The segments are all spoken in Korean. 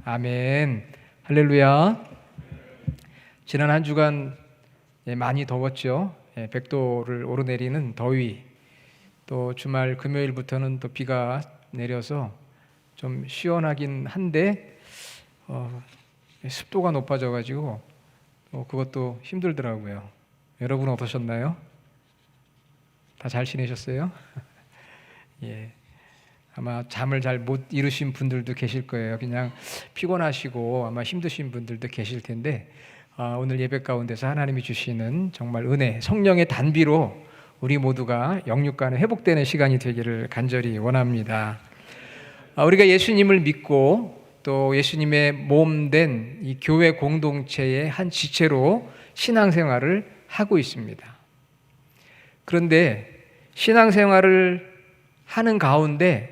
아멘. 할렐루야. 지난 한 주간 많이 더웠죠. 100도를 오르내리는 더위, 또 주말 금요일부터는 또 비가 내려서 좀 시원하긴 한데 습도가 높아져가지고 그것도 힘들더라고요. 여러분 어떠셨나요? 다 잘 지내셨어요? 예. 아마 잠을 잘 못 이루신 분들도 계실 거예요. 그냥 피곤하시고 아마 힘드신 분들도 계실 텐데 오늘 예배 가운데서 하나님이 주시는 정말 은혜, 성령의 단비로 우리 모두가 영육간에 회복되는 시간이 되기를 간절히 원합니다. 우리가 예수님을 믿고 또 예수님의 몸된 이 교회 공동체의 한 지체로 신앙생활을 하고 있습니다. 그런데 신앙생활을 하는 가운데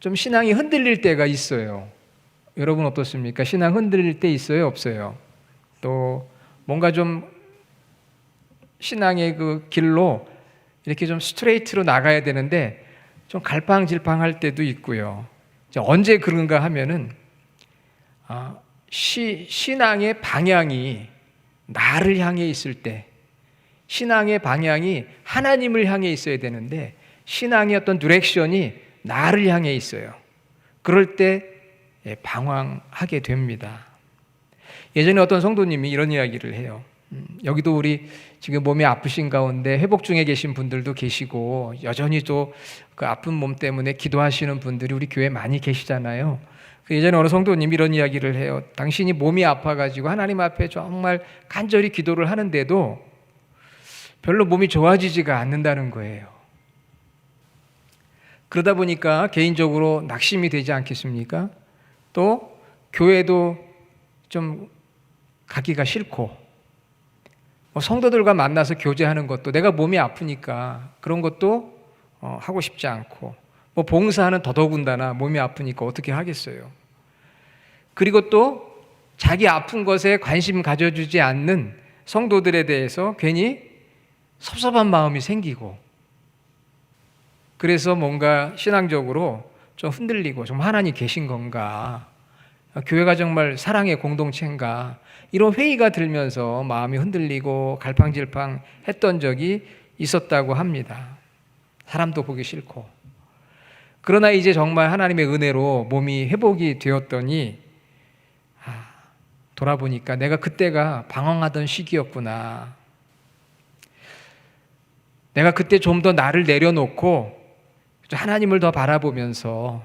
좀 신앙이 흔들릴 때가 있어요. 여러분 어떻습니까? 신앙 흔들릴 때 있어요, 없어요? 또 뭔가 좀 신앙의 그 길로 이렇게 좀 스트레이트로 나가야 되는데 좀 갈팡질팡할 때도 있고요. 언제 그런가 하면은 신앙의 방향이 나를 향해 있을 때, 신앙의 방향이 하나님을 향해 있어야 되는데 신앙의 어떤 디렉션이 나를 향해 있어요. 그럴 때 방황하게 됩니다. 예전에 어떤 성도님이 이런 이야기를 해요. 여기도 우리 지금 몸이 아프신 가운데 회복 중에 계신 분들도 계시고 여전히 또 그 아픈 몸 때문에 기도하시는 분들이 우리 교회에 많이 계시잖아요. 예전에 어느 성도님이 이런 이야기를 해요. 당신이 몸이 아파가지고 하나님 앞에 정말 간절히 기도를 하는데도 별로 몸이 좋아지지가 않는다는 거예요. 그러다 보니까 개인적으로 낙심이 되지 않겠습니까? 또 교회도 좀 가기가 싫고 성도들과 만나서 교제하는 것도 내가 몸이 아프니까 그런 것도 하고 싶지 않고 봉사하는 더더군다나 몸이 아프니까 어떻게 하겠어요. 그리고 또 자기 아픈 것에 관심 가져주지 않는 성도들에 대해서 괜히 섭섭한 마음이 생기고 그래서 뭔가 신앙적으로 좀 흔들리고 좀 하나님 계신 건가? 교회가 정말 사랑의 공동체인가? 이런 회의가 들면서 마음이 흔들리고 갈팡질팡 했던 적이 있었다고 합니다. 사람도 보기 싫고. 그러나 이제 정말 하나님의 은혜로 몸이 회복이 되었더니 돌아보니까 내가 그때가 방황하던 시기였구나. 내가 그때 좀 더 나를 내려놓고 하나님을 더 바라보면서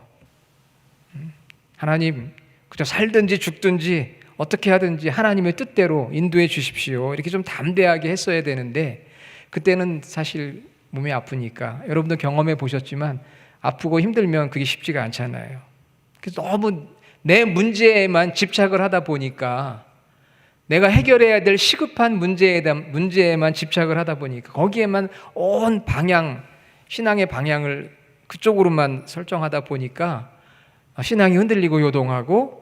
하나님 그저 살든지 죽든지 어떻게 하든지 하나님의 뜻대로 인도해 주십시오. 이렇게 좀 담대하게 했어야 되는데 그때는 사실 몸이 아프니까 여러분도 경험해 보셨지만 아프고 힘들면 그게 쉽지가 않잖아요. 그래서 너무 내 문제에만 집착을 하다 보니까 내가 해결해야 될 시급한 문제에만 집착을 하다 보니까 거기에만 온 방향, 신앙의 방향을 그쪽으로만 설정하다 보니까 신앙이 흔들리고 요동하고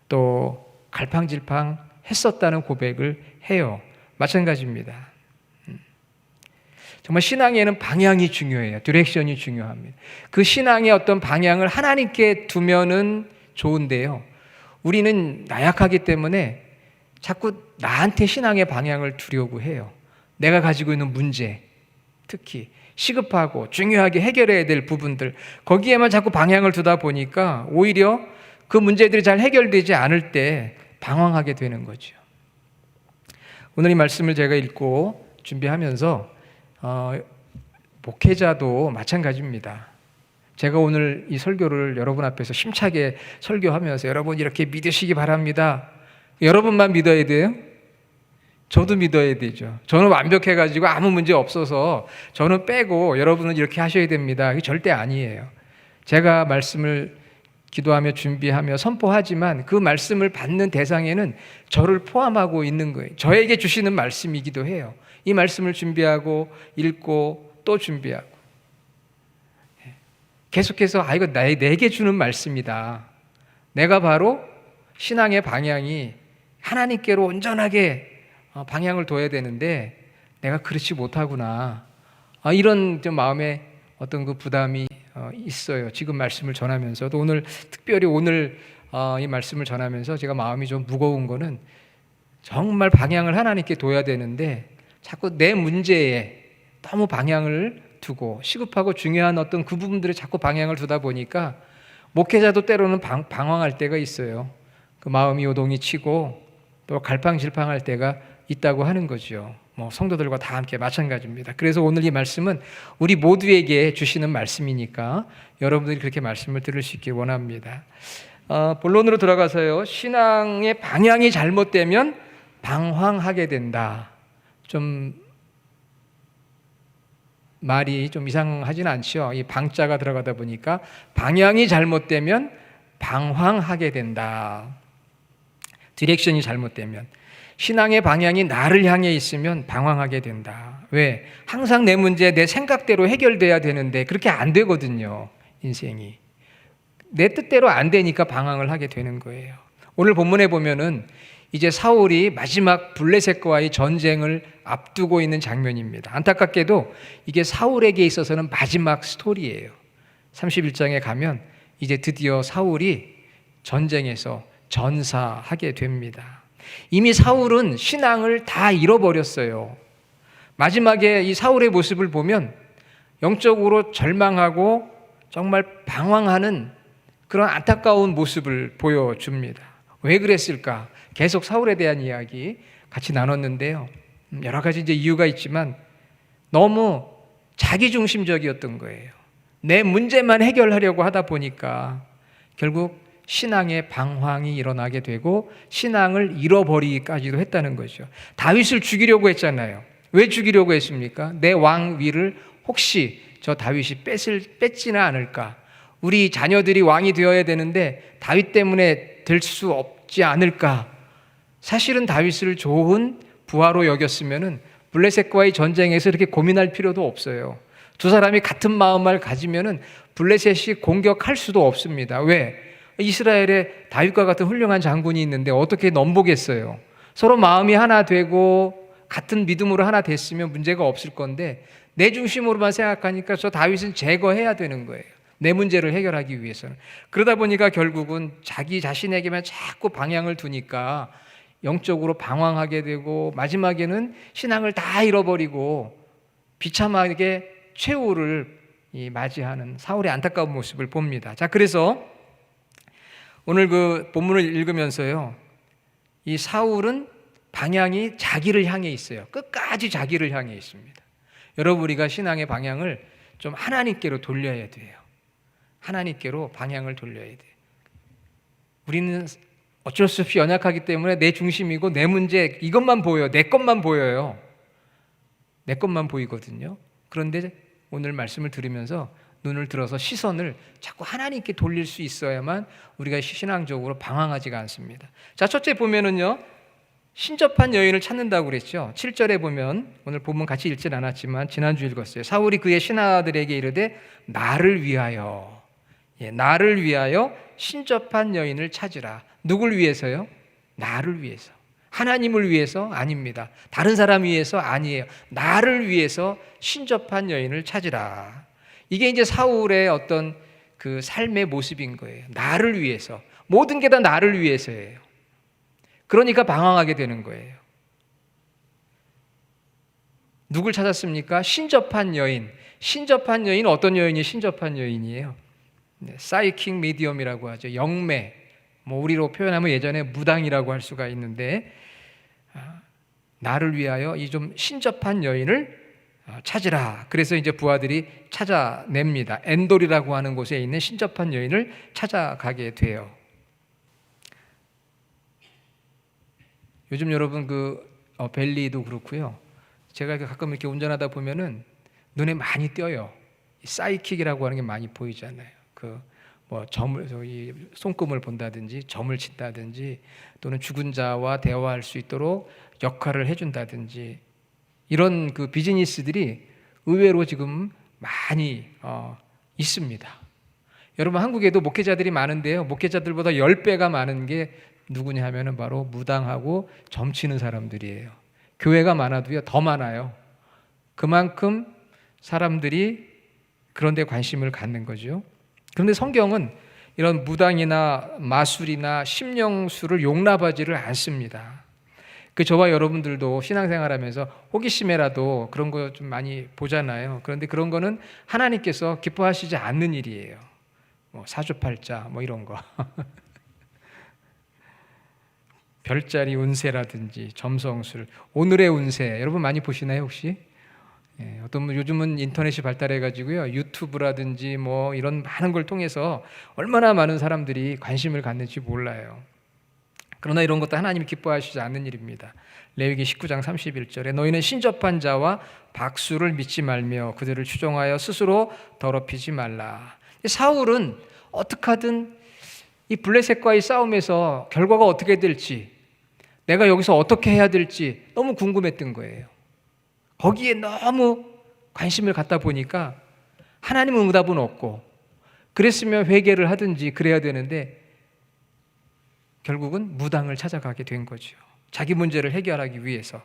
또 갈팡질팡 했었다는 고백을 해요. 마찬가지입니다. 정말 신앙에는 방향이 중요해요. 디렉션이 중요합니다. 그 신앙의 어떤 방향을 하나님께 두면은 좋은데요. 우리는 나약하기 때문에 자꾸 나한테 신앙의 방향을 두려고 해요. 내가 가지고 있는 문제, 특히 시급하고 중요하게 해결해야 될 부분들, 거기에만 자꾸 방향을 두다 보니까 오히려 그 문제들이 잘 해결되지 않을 때 방황하게 되는 거죠. 오늘 이 말씀을 제가 읽고 준비하면서 목회자도 마찬가지입니다. 제가 오늘 이 설교를 여러분 앞에서 힘차게 설교하면서 여러분 이렇게 믿으시기 바랍니다. 여러분만 믿어야 돼요? 저도 믿어야 되죠. 저는 완벽해가지고 아무 문제 없어서 저는 빼고 여러분은 이렇게 하셔야 됩니다. 이게 절대 아니에요. 제가 말씀을 기도하며 준비하며 선포하지만 그 말씀을 받는 대상에는 저를 포함하고 있는 거예요. 저에게 주시는 말씀이기도 해요. 이 말씀을 준비하고 읽고 또 준비하고 계속해서 이거 내게 주는 말씀이다. 내가 바로 신앙의 방향이 하나님께로 온전하게 방향을 둬야 되는데 내가 그렇지 못하구나. 이런 좀 마음에 어떤 그 부담이 있어요. 지금 말씀을 전하면서도 오늘 특별히 오늘 이 말씀을 전하면서 제가 마음이 좀 무거운 거는 정말 방향을 하나님께 둬야 되는데 자꾸 내 문제에 너무 방향을 두고 시급하고 중요한 어떤 그 부분들에 자꾸 방향을 두다 보니까 목회자도 때로는 방황할 때가 있어요. 그 마음이 요동이 치고 또 갈팡질팡할 때가 있다고 하는 거죠. 뭐 성도들과 다 함께 마찬가지입니다. 그래서 오늘 이 말씀은 우리 모두에게 주시는 말씀이니까 여러분들이 그렇게 말씀을 들을 수 있길 원합니다. 본론으로 들어가서요. 신앙의 방향이 잘못되면 방황하게 된다. 좀 말이 좀 이상하진 않죠. 이 방자가 들어가다 보니까 방향이 잘못되면 방황하게 된다. 디렉션이 잘못되면 신앙의 방향이 나를 향해 있으면 방황하게 된다. 왜? 항상 내 문제 내 생각대로 해결돼야 되는데 그렇게 안 되거든요. 인생이 내 뜻대로 안 되니까 방황을 하게 되는 거예요. 오늘 본문에 보면은 이제 사울이 마지막 블레셋과의 전쟁을 앞두고 있는 장면입니다. 안타깝게도 이게 사울에게 있어서는 마지막 스토리예요. 31장에 가면 이제 드디어 사울이 전쟁에서 전사하게 됩니다. 이미 사울은 신앙을 다 잃어버렸어요. 마지막에 이 사울의 모습을 보면 영적으로 절망하고 정말 방황하는 그런 안타까운 모습을 보여줍니다. 왜 그랬을까? 계속 사울에 대한 이야기 같이 나눴는데요. 여러 가지 이제 이유가 있지만 너무 자기중심적이었던 거예요. 내 문제만 해결하려고 하다 보니까 결국 신앙의 방황이 일어나게 되고 신앙을 잃어버리기까지도 했다는 거죠. 다윗을 죽이려고 했잖아요. 왜 죽이려고 했습니까? 내 왕 위를 혹시 저 다윗이 뺏지는 않을까? 우리 자녀들이 왕이 되어야 되는데 다윗 때문에 될 수 없지 않을까? 사실은 다윗을 좋은 부하로 여겼으면은 블레셋과의 전쟁에서 이렇게 고민할 필요도 없어요. 두 사람이 같은 마음을 가지면은 블레셋이 공격할 수도 없습니다. 왜? 이스라엘에 다윗과 같은 훌륭한 장군이 있는데 어떻게 넘보겠어요? 서로 마음이 하나 되고 같은 믿음으로 하나 됐으면 문제가 없을 건데 내 중심으로만 생각하니까 저 다윗은 제거해야 되는 거예요. 내 문제를 해결하기 위해서는. 그러다 보니까 결국은 자기 자신에게만 자꾸 방향을 두니까 영적으로 방황하게 되고 마지막에는 신앙을 다 잃어버리고 비참하게 최후를 맞이하는 사울의 안타까운 모습을 봅니다. 자, 그래서 오늘 그 본문을 읽으면서요, 이 사울은 방향이 자기를 향해 있어요. 끝까지 자기를 향해 있습니다. 여러분, 우리가 신앙의 방향을 좀 하나님께로 돌려야 돼요. 하나님께로 방향을 돌려야 돼요. 우리는 어쩔 수 없이 연약하기 때문에 내 중심이고 내 문제 이것만 보여요. 내 것만 보여요. 내 것만 보이거든요. 그런데 오늘 말씀을 들으면서 눈을 들어서 시선을 자꾸 하나님께 돌릴 수 있어야만 우리가 신앙적으로 방황하지가 않습니다. 자, 첫째 보면은요, 신접한 여인을 찾는다고 그랬죠. 7절에 보면 오늘 본문 같이 읽진 않았지만 지난주 읽었어요. 사울이 그의 신하들에게 이르되 나를 위하여, 나를 위하여 신접한 여인을 찾으라. 누굴 위해서요? 나를 위해서. 하나님을 위해서? 아닙니다. 다른 사람 위해서? 아니에요. 나를 위해서 신접한 여인을 찾으라. 이게 이제 사울의 어떤 그 삶의 모습인 거예요. 나를 위해서. 모든 게 다 나를 위해서예요. 그러니까 방황하게 되는 거예요. 누굴 찾았습니까? 신접한 여인. 신접한 여인은 어떤 여인이 신접한 여인이에요? 사이킹 미디엄이라고 하죠. 영매. 뭐 우리로 표현하면 예전에 무당이라고 할 수가 있는데, 나를 위하여 이 좀 신접한 여인을 찾으라. 그래서 이제 부하들이 찾아냅니다. 엔돌이라고 하는 곳에 있는 신접한 여인을 찾아가게 돼요. 요즘 여러분 벨리도 그렇고요. 제가 가끔 이렇게 운전하다 보면은 눈에 많이 띄어요. 사이킥이라고 하는 게 많이 보이잖아요. 이 손금을 본다든지 점을 친다든지 또는 죽은 자와 대화할 수 있도록 역할을 해준다든지 이런 그 비즈니스들이 의외로 지금 많이 있습니다. 여러분, 한국에도 목회자들이 많은데요, 목회자들보다 10배가 많은 게 누구냐 하면은 바로 무당하고 점치는 사람들이에요. 교회가 많아도요 더 많아요. 그만큼 사람들이 그런 데 관심을 갖는 거죠. 그런데 성경은 이런 무당이나 마술이나 심령술을 용납하지를 않습니다. 저와 여러분들도 신앙생활하면서 호기심에라도 그런 거 좀 많이 보잖아요. 그런데 그런 거는 하나님께서 기뻐하시지 않는 일이에요. 사주팔자 이런 거. 별자리 운세라든지 점성술, 오늘의 운세 여러분 많이 보시나요 혹시? 어떤 요즘은 인터넷이 발달해가지고요, 유튜브라든지 이런 많은 걸 통해서 얼마나 많은 사람들이 관심을 갖는지 몰라요. 그러나 이런 것도 하나님이 기뻐하시지 않는 일입니다. 레위기 19장 31절에 너희는 신접한 자와 박수를 믿지 말며 그들을 추종하여 스스로 더럽히지 말라. 사울은 어떻게 하든 이 블레셋과의 싸움에서 결과가 어떻게 될지, 내가 여기서 어떻게 해야 될지 너무 궁금했던 거예요. 거기에 너무 관심을 갖다 보니까 하나님은 응답은 없고, 그랬으면 회개를 하든지 그래야 되는데 결국은 무당을 찾아가게 된 거죠. 자기 문제를 해결하기 위해서,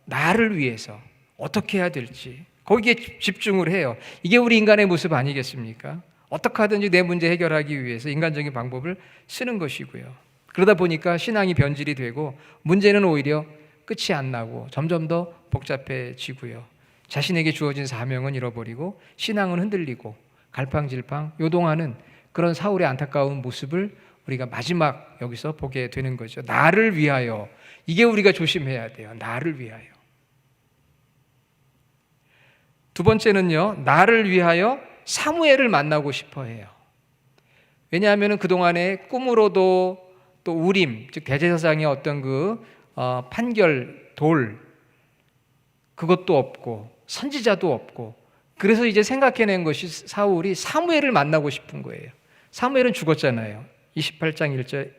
나를 위해서 어떻게 해야 될지 거기에 집중을 해요. 이게 우리 인간의 모습 아니겠습니까? 어떻게 하든지 내 문제 해결하기 위해서 인간적인 방법을 쓰는 것이고요. 그러다 보니까 신앙이 변질이 되고 문제는 오히려 끝이 안 나고 점점 더 복잡해지고요. 자신에게 주어진 사명은 잃어버리고 신앙은 흔들리고 갈팡질팡 요동하는 그런 사울의 안타까운 모습을 우리가 마지막 여기서 보게 되는 거죠. 나를 위하여, 이게 우리가 조심해야 돼요. 나를 위하여. 두 번째는요, 나를 위하여 사무엘을 만나고 싶어 해요. 왜냐하면 그동안에 꿈으로도 또 우림, 즉 대제사장의 어떤 판결 돌, 그것도 없고 선지자도 없고, 그래서 이제 생각해낸 것이 사울이 사무엘을 만나고 싶은 거예요. 사무엘은 죽었잖아요. 28장 1절,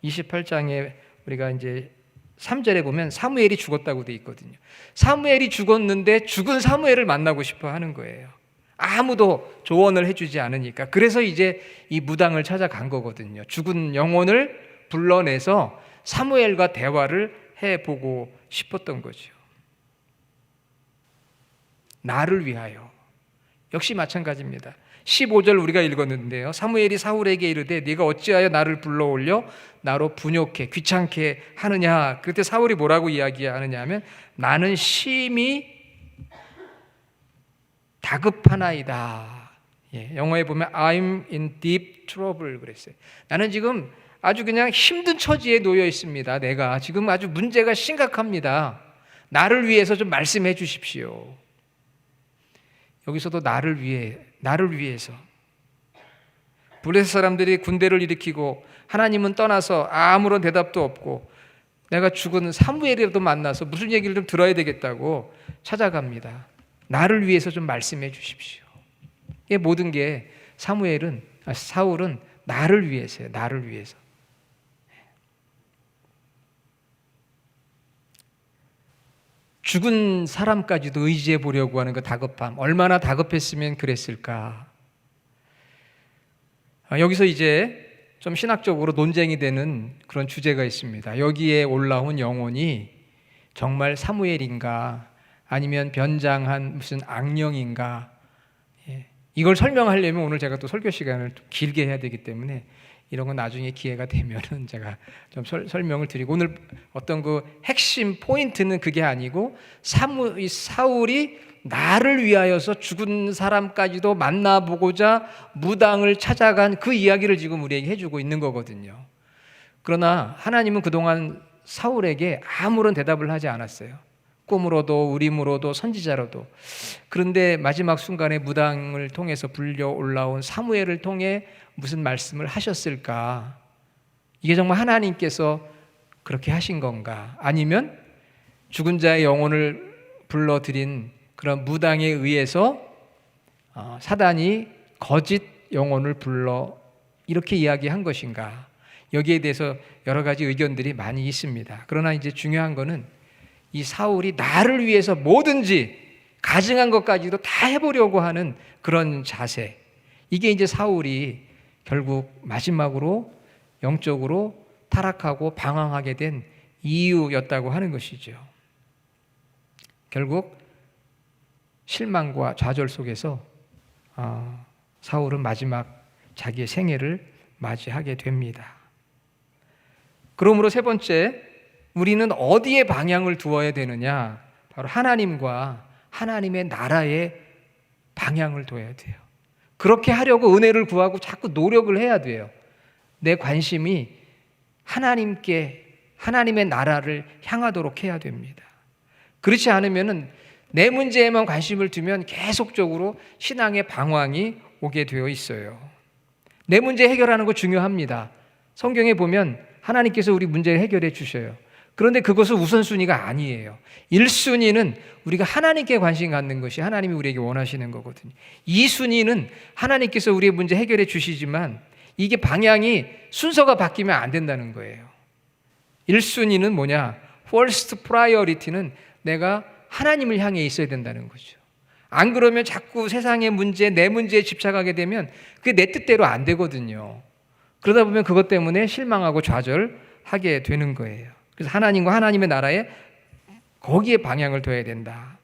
28장에 우리가 이제 3절에 보면 사무엘이 죽었다고 돼 있거든요. 사무엘이 죽었는데 죽은 사무엘을 만나고 싶어 하는 거예요. 아무도 조언을 해주지 않으니까. 그래서 이제 이 무당을 찾아간 거거든요. 죽은 영혼을 불러내서 사무엘과 대화를 해보고 싶었던 거죠. 나를 위하여. 역시 마찬가지입니다. 15절 우리가 읽었는데요, 사무엘이 사울에게 이르되 네가 어찌하여 나를 불러올려 나로 분욕해 귀찮게 하느냐. 그때 사울이 뭐라고 이야기하느냐 하면 나는 심히 다급하나이다. 영어에 보면 I'm in deep trouble 그랬어요. 나는 지금 아주 그냥 힘든 처지에 놓여 있습니다. 내가 지금 아주 문제가 심각합니다. 나를 위해서 좀 말씀해 주십시오. 여기서도 나를 위해서. 블레셋 사람들이 군대를 일으키고 하나님은 떠나서 아무런 대답도 없고 내가 죽은 사무엘이라도 만나서 무슨 얘기를 좀 들어야 되겠다고 찾아갑니다. 나를 위해서 좀 말씀해 주십시오. 이 모든 게 사울은 나를 위해서예요. 나를 위해서. 죽은 사람까지도 의지해 보려고 하는 그 다급함, 얼마나 다급했으면 그랬을까. 여기서 이제 좀 신학적으로 논쟁이 되는 그런 주제가 있습니다. 여기에 올라온 영혼이 정말 사무엘인가 아니면 변장한 무슨 악령인가. 이걸 설명하려면 오늘 제가 또 설교 시간을 좀 길게 해야 되기 때문에 이런 건 나중에 기회가 되면은 제가 좀 설명을 드리고, 오늘 어떤 핵심 포인트는 그게 아니고 사울이 나를 위하여서 죽은 사람까지도 만나보고자 무당을 찾아간 그 이야기를 지금 우리에게 해주고 있는 거거든요. 그러나 하나님은 그동안 사울에게 아무런 대답을 하지 않았어요. 꿈으로도 우림으로도 선지자로도. 그런데 마지막 순간에 무당을 통해서 불려 올라온 사무엘을 통해 무슨 말씀을 하셨을까? 이게 정말 하나님께서 그렇게 하신 건가? 아니면 죽은 자의 영혼을 불러들인 그런 무당에 의해서 사단이 거짓 영혼을 불러 이렇게 이야기한 것인가? 여기에 대해서 여러 가지 의견들이 많이 있습니다. 그러나 이제 중요한 거는 이 사울이 나를 위해서 뭐든지 가증한 것까지도 다 해보려고 하는 그런 자세, 이게 이제 사울이 결국 마지막으로 영적으로 타락하고 방황하게 된 이유였다고 하는 것이죠. 결국 실망과 좌절 속에서 사울은 마지막 자기의 생애를 맞이하게 됩니다. 그러므로 세 번째, 우리는 어디에 방향을 두어야 되느냐? 바로 하나님과 하나님의 나라에 방향을 둬야 돼요. 그렇게 하려고 은혜를 구하고 자꾸 노력을 해야 돼요. 내 관심이 하나님께, 하나님의 나라를 향하도록 해야 됩니다. 그렇지 않으면은 내 문제에만 관심을 두면 계속적으로 신앙의 방황이 오게 되어 있어요. 내 문제 해결하는 거 중요합니다. 성경에 보면 하나님께서 우리 문제를 해결해 주셔요. 그런데 그것은 우선순위가 아니에요. 1순위는 우리가 하나님께 관심 갖는 것이 하나님이 우리에게 원하시는 거거든요. 2순위는 하나님께서 우리의 문제 해결해 주시지만 이게 방향이 순서가 바뀌면 안 된다는 거예요. 1순위는 뭐냐? First priority는 내가 하나님을 향해 있어야 된다는 거죠. 안 그러면 자꾸 세상의 문제, 내 문제에 집착하게 되면 그게 내 뜻대로 안 되거든요. 그러다 보면 그것 때문에 실망하고 좌절하게 되는 거예요. 그래서 하나님과 하나님의 나라에 거기에 방향을 둬야 된다.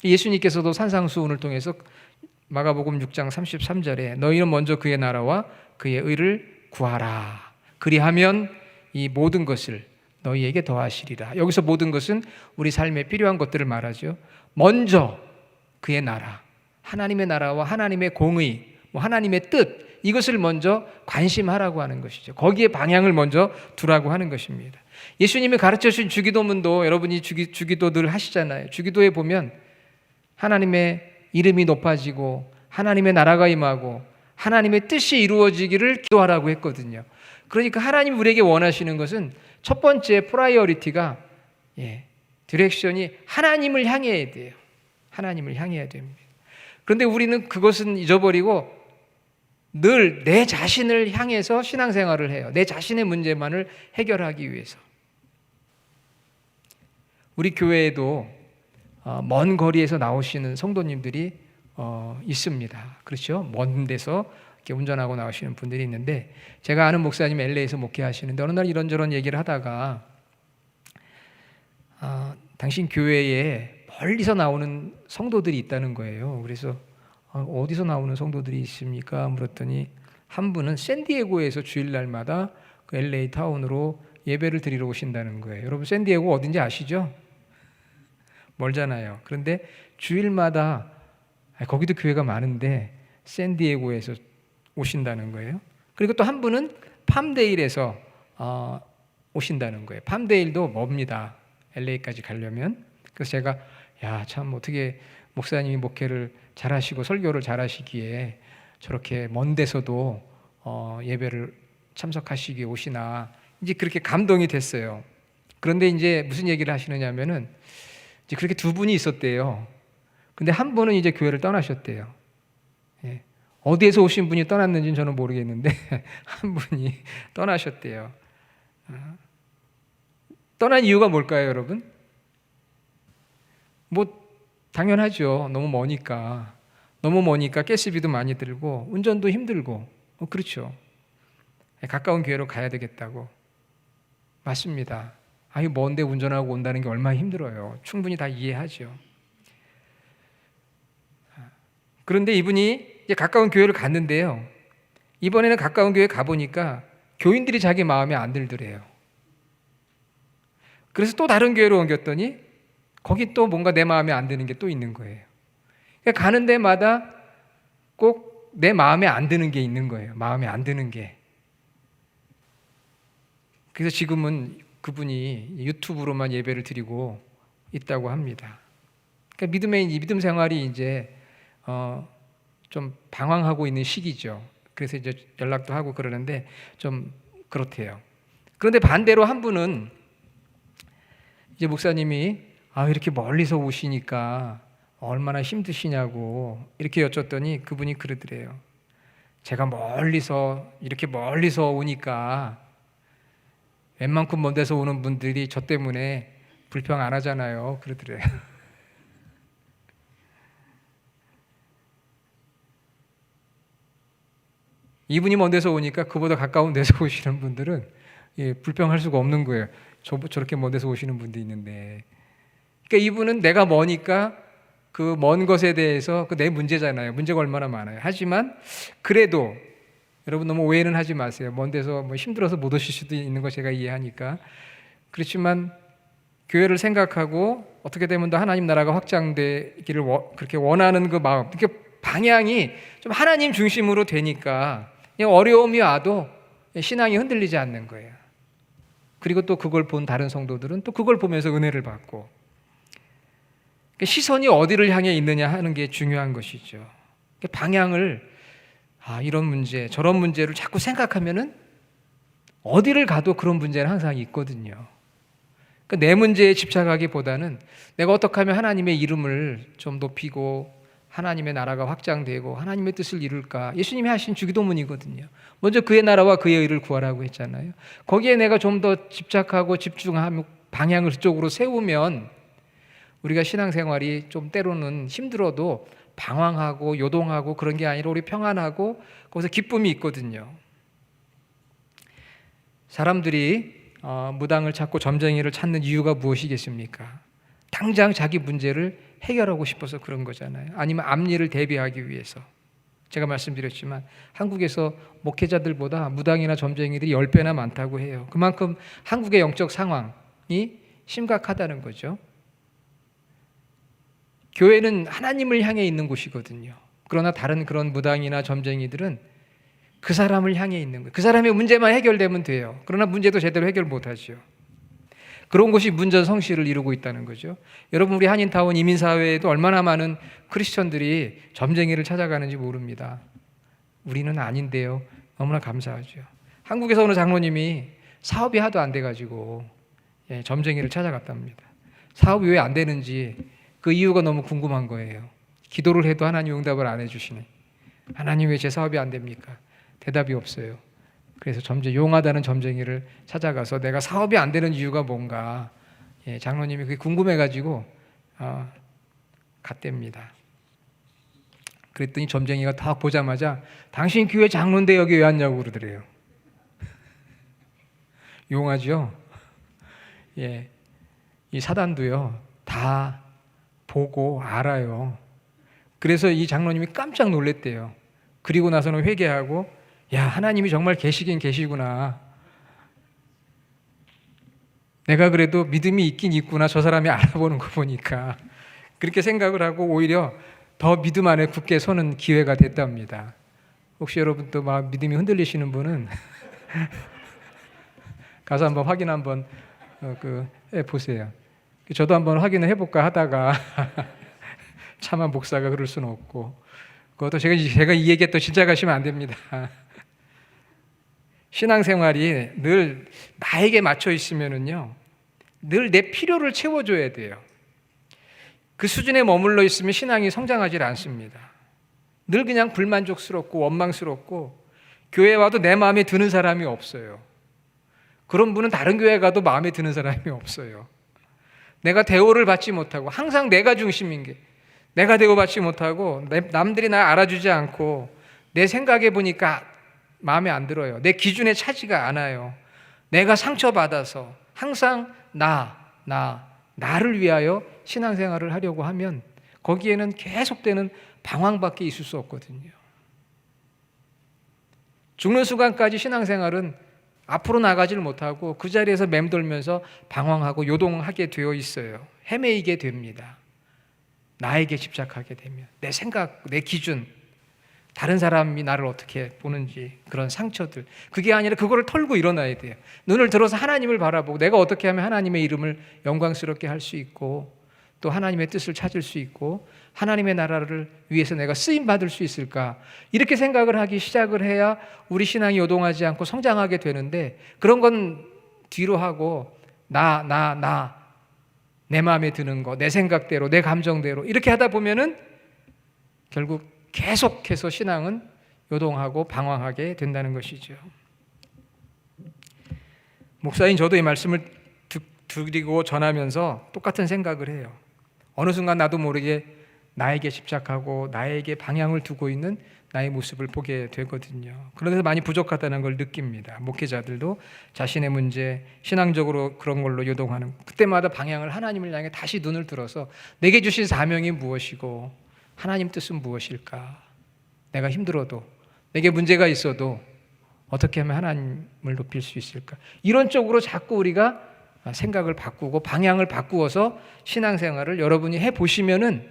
예수님께서도 산상수훈을 통해서 마가복음 6장 33절에 너희는 먼저 그의 나라와 그의 의를 구하라. 그리하면 이 모든 것을 너희에게 더하시리라. 여기서 모든 것은 우리 삶에 필요한 것들을 말하죠. 먼저 그의 나라, 하나님의 나라와 하나님의 공의, 하나님의 뜻, 이것을 먼저 관심하라고 하는 것이죠. 거기에 방향을 먼저 두라고 하는 것입니다. 예수님이 가르쳐주신 주기도문도 여러분이 주기도들 하시잖아요. 주기도에 보면 하나님의 이름이 높아지고 하나님의 나라가 임하고 하나님의 뜻이 이루어지기를 기도하라고 했거든요. 그러니까 하나님 우리에게 원하시는 것은 첫 번째 프라이어리티가 디렉션이 하나님을 향해야 돼요. 하나님을 향해야 됩니다. 그런데 우리는 그것은 잊어버리고 늘 내 자신을 향해서 신앙생활을 해요. 내 자신의 문제만을 해결하기 위해서. 우리 교회에도 먼 거리에서 나오시는 성도님들이 있습니다. 그렇죠? 먼 데서 이렇게 운전하고 나오시는 분들이 있는데 제가 아는 목사님 LA에서 목회하시는데 어느 날 이런저런 얘기를 하다가 당신 교회에 멀리서 나오는 성도들이 있다는 거예요. 그래서 어디서 나오는 성도들이 있습니까? 물었더니 한 분은 샌디에고에서 주일날마다 그 LA 타운으로 예배를 드리러 오신다는 거예요. 여러분 샌디에고 어딘지 아시죠? 멀잖아요. 그런데 주일마다 거기도 교회가 많은데 샌디에고에서 오신다는 거예요. 그리고 또 한 분은 팜데일에서 오신다는 거예요. 팜데일도 멉니다. LA까지 가려면. 그래서 제가 참 어떻게 목사님이 목회를 잘하시고 설교를 잘하시기에 저렇게 먼 데서도 예배를 참석하시기에 오시나 이제 그렇게 감동이 됐어요. 그런데 이제 무슨 얘기를 하시느냐면은 이제 그렇게 두 분이 있었대요. 근데 한 분은 이제 교회를 떠나셨대요. 어디에서 오신 분이 떠났는지는 저는 모르겠는데 한 분이 떠나셨대요. 떠난 이유가 뭘까요, 여러분? 당연하죠. 너무 머니까 가스비도 많이 들고 운전도 힘들고 그렇죠. 가까운 교회로 가야 되겠다고. 맞습니다. 먼데 운전하고 온다는 게 얼마나 힘들어요. 충분히 다 이해하죠. 그런데 이분이 이제 가까운 교회를 갔는데요. 이번에는 가까운 교회 가보니까 교인들이 자기 마음에 안 들더래요. 그래서 또 다른 교회로 옮겼더니 거기 또 뭔가 내 마음에 안 드는 게 또 있는 거예요. 그러니까 가는 데마다 꼭 내 마음에 안 드는 게 있는 거예요. 마음에 안 드는 게. 그래서 지금은 그분이 유튜브로만 예배를 드리고 있다고 합니다. 그러니까 믿음 생활이 이제 좀 방황하고 있는 시기죠. 그래서 이제 연락도 하고 그러는데 좀 그렇대요. 그런데 반대로 한 분은 이제 목사님이 이렇게 멀리서 오시니까 얼마나 힘드시냐고 이렇게 여쭸더니 그분이 그러더래요. 제가 이렇게 멀리서 오니까 웬만큼 먼 데서 오는 분들이 저 때문에 불평 안 하잖아요. 그러더래요. 이분이 먼 데서 오니까 그보다 가까운 데서 오시는 분들은 불평할 수가 없는 거예요. 저렇게 먼 데서 오시는 분도 있는데. 그러니까 이분은 내가 머니까 그 먼 것에 대해서 내 문제잖아요. 문제가 얼마나 많아요. 하지만 그래도 여러분 너무 오해는 하지 마세요. 먼 데서 뭐 힘들어서 못 오실 수도 있는 거 제가 이해하니까. 그렇지만 교회를 생각하고 어떻게 되면 더 하나님 나라가 확장되기를 그렇게 원하는 그 마음, 이렇게 방향이 좀 하나님 중심으로 되니까 그냥 어려움이 와도 신앙이 흔들리지 않는 거예요. 그리고 또 그걸 본 다른 성도들은 또 그걸 보면서 은혜를 받고, 시선이 어디를 향해 있느냐 하는 게 중요한 것이죠. 방향을 이런 문제 저런 문제를 자꾸 생각하면은 어디를 가도 그런 문제는 항상 있거든요. 내 문제에 집착하기보다는 내가 어떻게 하면 하나님의 이름을 좀 높이고 하나님의 나라가 확장되고 하나님의 뜻을 이룰까. 예수님이 하신 주기도문이거든요. 먼저 그의 나라와 그의 의를 구하라고 했잖아요. 거기에 내가 좀 더 집착하고 집중하면 방향을 그쪽으로 세우면 우리가 신앙생활이 좀 때로는 힘들어도 방황하고 요동하고 그런 게 아니라 우리 평안하고 거기서 기쁨이 있거든요. 사람들이 무당을 찾고 점쟁이를 찾는 이유가 무엇이겠습니까? 당장 자기 문제를 해결하고 싶어서 그런 거잖아요. 아니면 앞일을 대비하기 위해서. 제가 말씀드렸지만 한국에서 목회자들보다 무당이나 점쟁이들이 10배나 많다고 해요. 그만큼 한국의 영적 상황이 심각하다는 거죠. 교회는 하나님을 향해 있는 곳이거든요. 그러나 다른 그런 무당이나 점쟁이들은 그 사람을 향해 있는 거예요. 그 사람의 문제만 해결되면 돼요. 그러나 문제도 제대로 해결 못하죠. 그런 곳이 문전성시를 이루고 있다는 거죠. 여러분, 우리 한인타운 이민사회에도 얼마나 많은 크리스천들이 점쟁이를 찾아가는지 모릅니다. 우리는 아닌데요. 너무나 감사하죠. 한국에서 어느 장로님이 사업이 하도 안 돼가지고 점쟁이를 찾아갔답니다. 사업이 왜 안 되는지 그 이유가 너무 궁금한 거예요. 기도를 해도 하나님 응답을 안 해주시네. 하나님 왜 제 사업이 안 됩니까? 대답이 없어요. 그래서 용하다는 점쟁이를 찾아가서 내가 사업이 안 되는 이유가 뭔가, 장로님이 그게 궁금해가지고 갔답니다. 그랬더니 점쟁이가 딱 보자마자 당신 교회 장로인데 여기 왜 왔냐고 그러더래요. 용하죠? 이 사단도요 다 보고 알아요. 그래서 이 장로님이 깜짝 놀랐대요. 그리고 나서는 회개하고, 야, 하나님이 정말 계시긴 계시구나. 내가 그래도 믿음이 있긴 있구나. 저 사람이 알아보는 거 보니까. 그렇게 생각을 하고 오히려 더 믿음 안에 굳게 서는 기회가 됐답니다. 혹시 여러분도 막 믿음이 흔들리시는 분은 가서 한번 확인 한번 해보세요. 저도 한번 확인을 해볼까 하다가 차마 목사가 그럴 수는 없고, 그것도 제가 이 얘기에 또 진짜 가시면 안 됩니다. 신앙생활이 늘 나에게 맞춰 있으면은요, 늘 내 필요를 채워줘야 돼요. 그 수준에 머물러 있으면 신앙이 성장하지 않습니다. 늘 그냥 불만족스럽고 원망스럽고 교회 와도 내 마음에 드는 사람이 없어요. 그런 분은 다른 교회 가도 마음에 드는 사람이 없어요. 내가 대우를 받지 못하고 항상 내가 중심인 게, 내가 대우받지 못하고 남들이 나 알아주지 않고 내 생각해 보니까 마음에 안 들어요. 내 기준에 차지가 않아요. 내가 상처받아서 항상 나를 위하여 신앙생활을 하려고 하면 거기에는 계속되는 방황밖에 있을 수 없거든요. 죽는 순간까지 신앙생활은 앞으로 나가지를 못하고 그 자리에서 맴돌면서 방황하고 요동하게 되어 있어요. 헤매이게 됩니다. 나에게 집착하게 되면 내 생각, 내 기준, 다른 사람이 나를 어떻게 보는지 그런 상처들, 그게 아니라 그거를 털고 일어나야 돼요. 눈을 들어서 하나님을 바라보고 내가 어떻게 하면 하나님의 이름을 영광스럽게 할 수 있고 또 하나님의 뜻을 찾을 수 있고 하나님의 나라를 위해서 내가 쓰임받을 수 있을까, 이렇게 생각을 하기 시작을 해야 우리 신앙이 요동하지 않고 성장하게 되는데, 그런 건 뒤로 하고 내 마음에 드는 거, 내 생각대로, 내 감정대로 이렇게 하다 보면은 결국 계속해서 신앙은 요동하고 방황하게 된다는 것이죠. 목사인 저도 이 말씀을 드리고 전하면서 똑같은 생각을 해요. 어느 순간 나도 모르게 나에게 집착하고 나에게 방향을 두고 있는 나의 모습을 보게 되거든요. 그런데서 많이 부족하다는 걸 느낍니다. 목회자들도 자신의 문제, 신앙적으로 그런 걸로 요동하는, 그때마다 방향을 하나님을 향해 다시 눈을 들어서 내게 주신 사명이 무엇이고 하나님 뜻은 무엇일까? 내가 힘들어도, 내게 문제가 있어도 어떻게 하면 하나님을 높일 수 있을까? 이런 쪽으로 자꾸 우리가 생각을 바꾸고 방향을 바꾸어서 신앙생활을 여러분이 해보시면은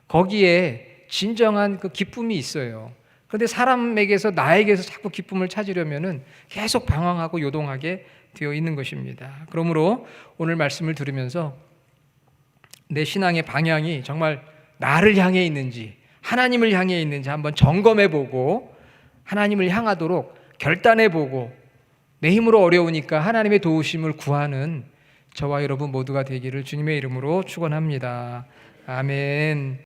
거기에 진정한 그 기쁨이 있어요. 그런데 사람에게서 나에게서 자꾸 기쁨을 찾으려면은 계속 방황하고 요동하게 되어 있는 것입니다. 그러므로 오늘 말씀을 들으면서 내 신앙의 방향이 정말 나를 향해 있는지 하나님을 향해 있는지 한번 점검해 보고 하나님을 향하도록 결단해 보고 내 힘으로 어려우니까 하나님의 도우심을 구하는 저와 여러분 모두가 되기를 주님의 이름으로 축원합니다. 아멘.